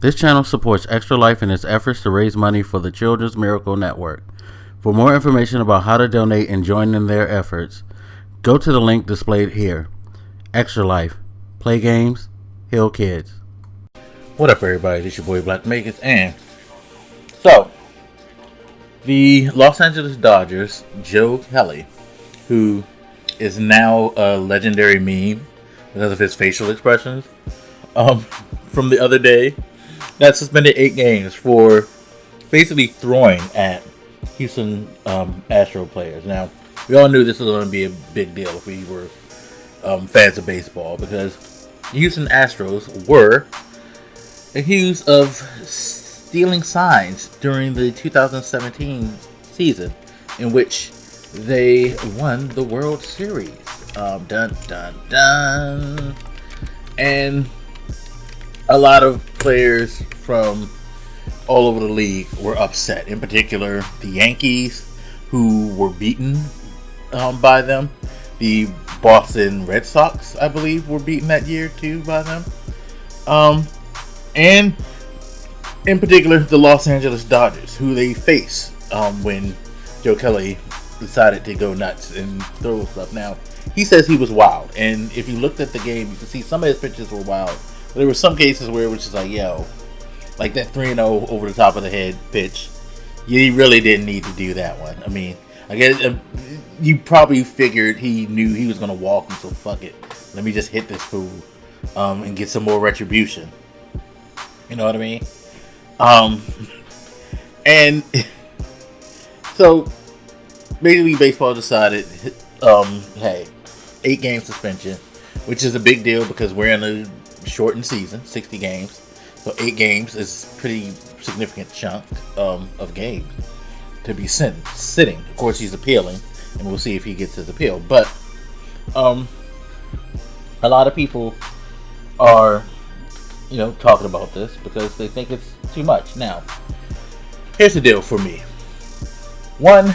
This channel supports Extra Life in its efforts to raise money for the Children's Miracle Network. For more information about how to donate and join in their efforts, go to the link displayed here. Extra Life. Play games, heal kids. What up, everybody? This your boy Blak, and so the Los Angeles Dodgers, Joe Kelly, who is now a legendary meme because of his facial expressions, from the other day, got suspended 8 games for basically throwing at Houston Astros players. Now, we all knew this was going to be a big deal if we were fans of baseball, because the Houston Astros were accused of stealing signs during the 2017 season, in which they won the World Series. Dun dun dun. And a lot of players from all over the league were upset. In particular, the Yankees, who were beaten by them. The Boston Red Sox, I believe, were beaten that year too by them. And in particular, the Los Angeles Dodgers, who they face when Joe Kelly decided to go nuts and throw stuff. Now, he says he was wild, and if you looked at the game, you can see some of his pitches were wild. But there were some cases where it was just like, yo, like that 3-0 over the top of the head pitch. You really didn't need to do that one. I mean, I guess you probably figured he knew he was going to walk him, so fuck it. Let me just hit this fool and get some more retribution. You know what I mean? And so basically baseball decided, hey, 8 game suspension, which is a big deal because we're in a shortened season, 60 games. So 8 games is a pretty significant chunk of games to be sitting. Of course, he's appealing, and we'll see if he gets his appeal. But a lot of people are, talking about this because they think it's too much. Now, here's the deal for me. One,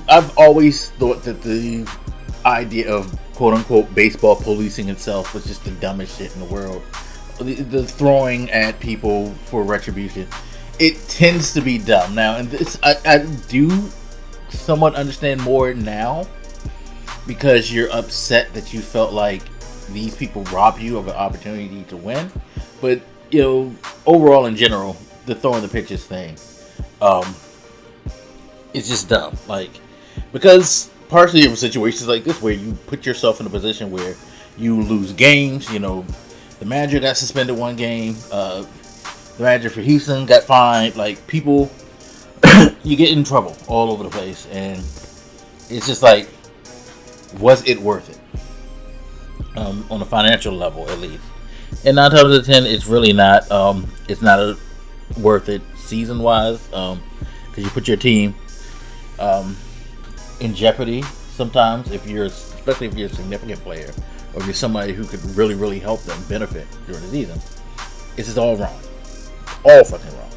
I've always thought that the idea of quote-unquote baseball policing itself was just the dumbest shit in the world. The throwing at people for retribution, it tends to be dumb. Now, and this I do somewhat understand more now, because you're upset that you felt like these people robbed you of an opportunity to win. But overall, in general, the throwing the pitches thing, it's just dumb. Like, because partially of situations like this where you put yourself in a position where you lose games. The manager got suspended 1 game. The manager for Houston got fined. Like, people, you get in trouble all over the place, and it's just like, was it worth it? On a financial level, at least. And 9 times out of 10, it's really not. It's not worth it season-wise, because you put your team in jeopardy sometimes, especially if you're a significant player, or if you're somebody who could really, really help them benefit during the season. It's just all wrong. All fucking wrong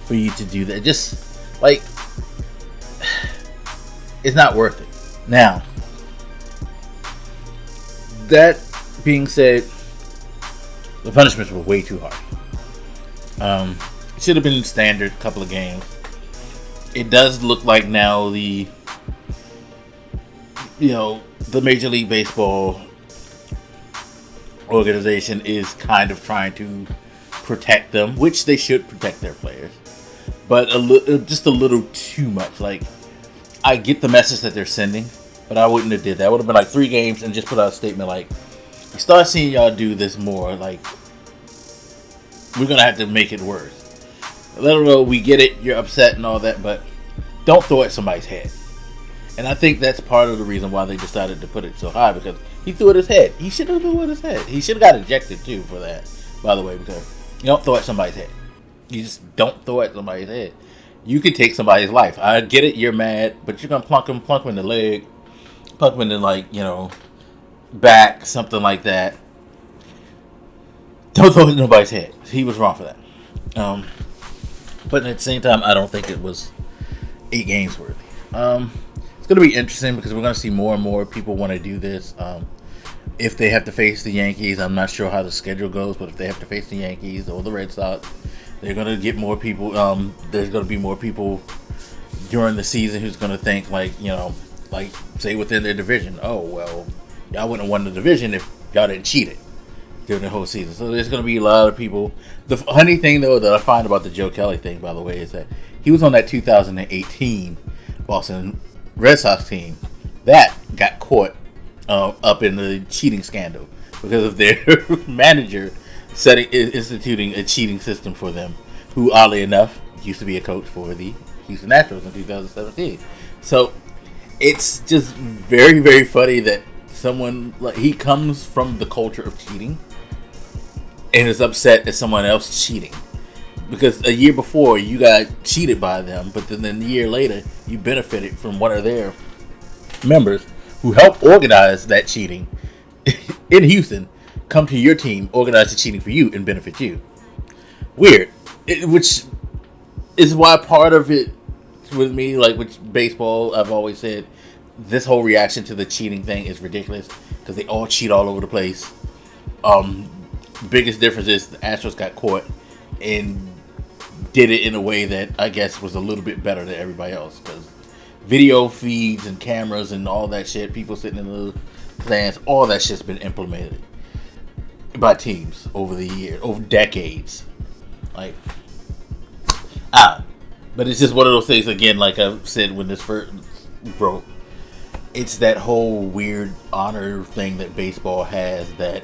for you to do that. Just, like, it's not worth it. Now, that being said, the punishments were way too hard. It should have been standard, couple of games. It does look like now the Major League Baseball organization is kind of trying to protect them, which they should protect their players, but just a little too much. Like, I get the message that they're sending, but I wouldn't have did that. I would have been like 3 games and just put out a statement like, we start seeing y'all do this more, like, we're gonna have to make it worse. Let them know we get it, you're upset and all that, but don't throw at somebody's head. And I think that's part of the reason why they decided to put it so high, because he threw at his head. He should have threw at his head. He should have got ejected too for that, by the way, because you don't throw at somebody's head. You just don't throw at somebody's head. You could take somebody's life. I get it, you're mad, but you're gonna plunk him in the leg, plunk him in the back, something like that. Don't throw it at nobody's head. He was wrong for that. But at the same time, I don't think it was 8 games worthy. It's going to be interesting because we're going to see more and more people want to do this. If they have to face the Yankees, I'm not sure how the schedule goes, but if they have to face the Yankees or the Red Sox, they're going to get more people. There's going to be more people during the season who's going to think, like, like, say within their division, oh, well, y'all wouldn't have won the division if y'all didn't cheat it during the whole season. So there's going to be a lot of people. The funny thing, though, that I find about the Joe Kelly thing, by the way, is that he was on that 2018 Boston Red Sox team that got caught up in the cheating scandal because of their manager instituting a cheating system for them, who oddly enough used to be a coach for the Houston Astros in 2017. So it's just very, very funny that someone like he comes from the culture of cheating and is upset at someone else cheating, because a year before you got cheated by them, but then a year later you benefited from one of their members who helped organize that cheating in Houston, come to your team, organize the cheating for you, and benefit you. Weird. Which is why part of it with me, like with baseball, I've always said this whole reaction to the cheating thing is ridiculous because they all cheat all over the place. Biggest difference is the Astros got caught and did it in a way that I guess was a little bit better than everybody else, because video feeds and cameras and all that shit, people sitting in the stands, all that shit's been implemented by teams over the years, over decades. Like, but it's just one of those things, again, like I said when this first broke, it's that whole weird honor thing that baseball has that,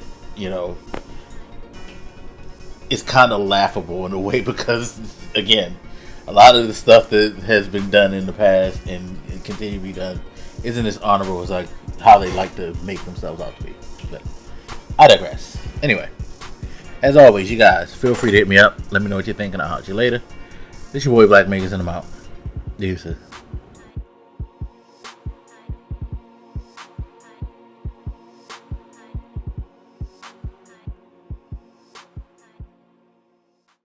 it's kind of laughable in a way, because, again, a lot of the stuff that has been done in the past and continue to be done isn't as honorable as like how they like to make themselves out to be. But I digress. Anyway, as always, you guys feel free to hit me up. Let me know what you think, and I'll holler at you later. This your boy Blak, and I'm out. Deuces.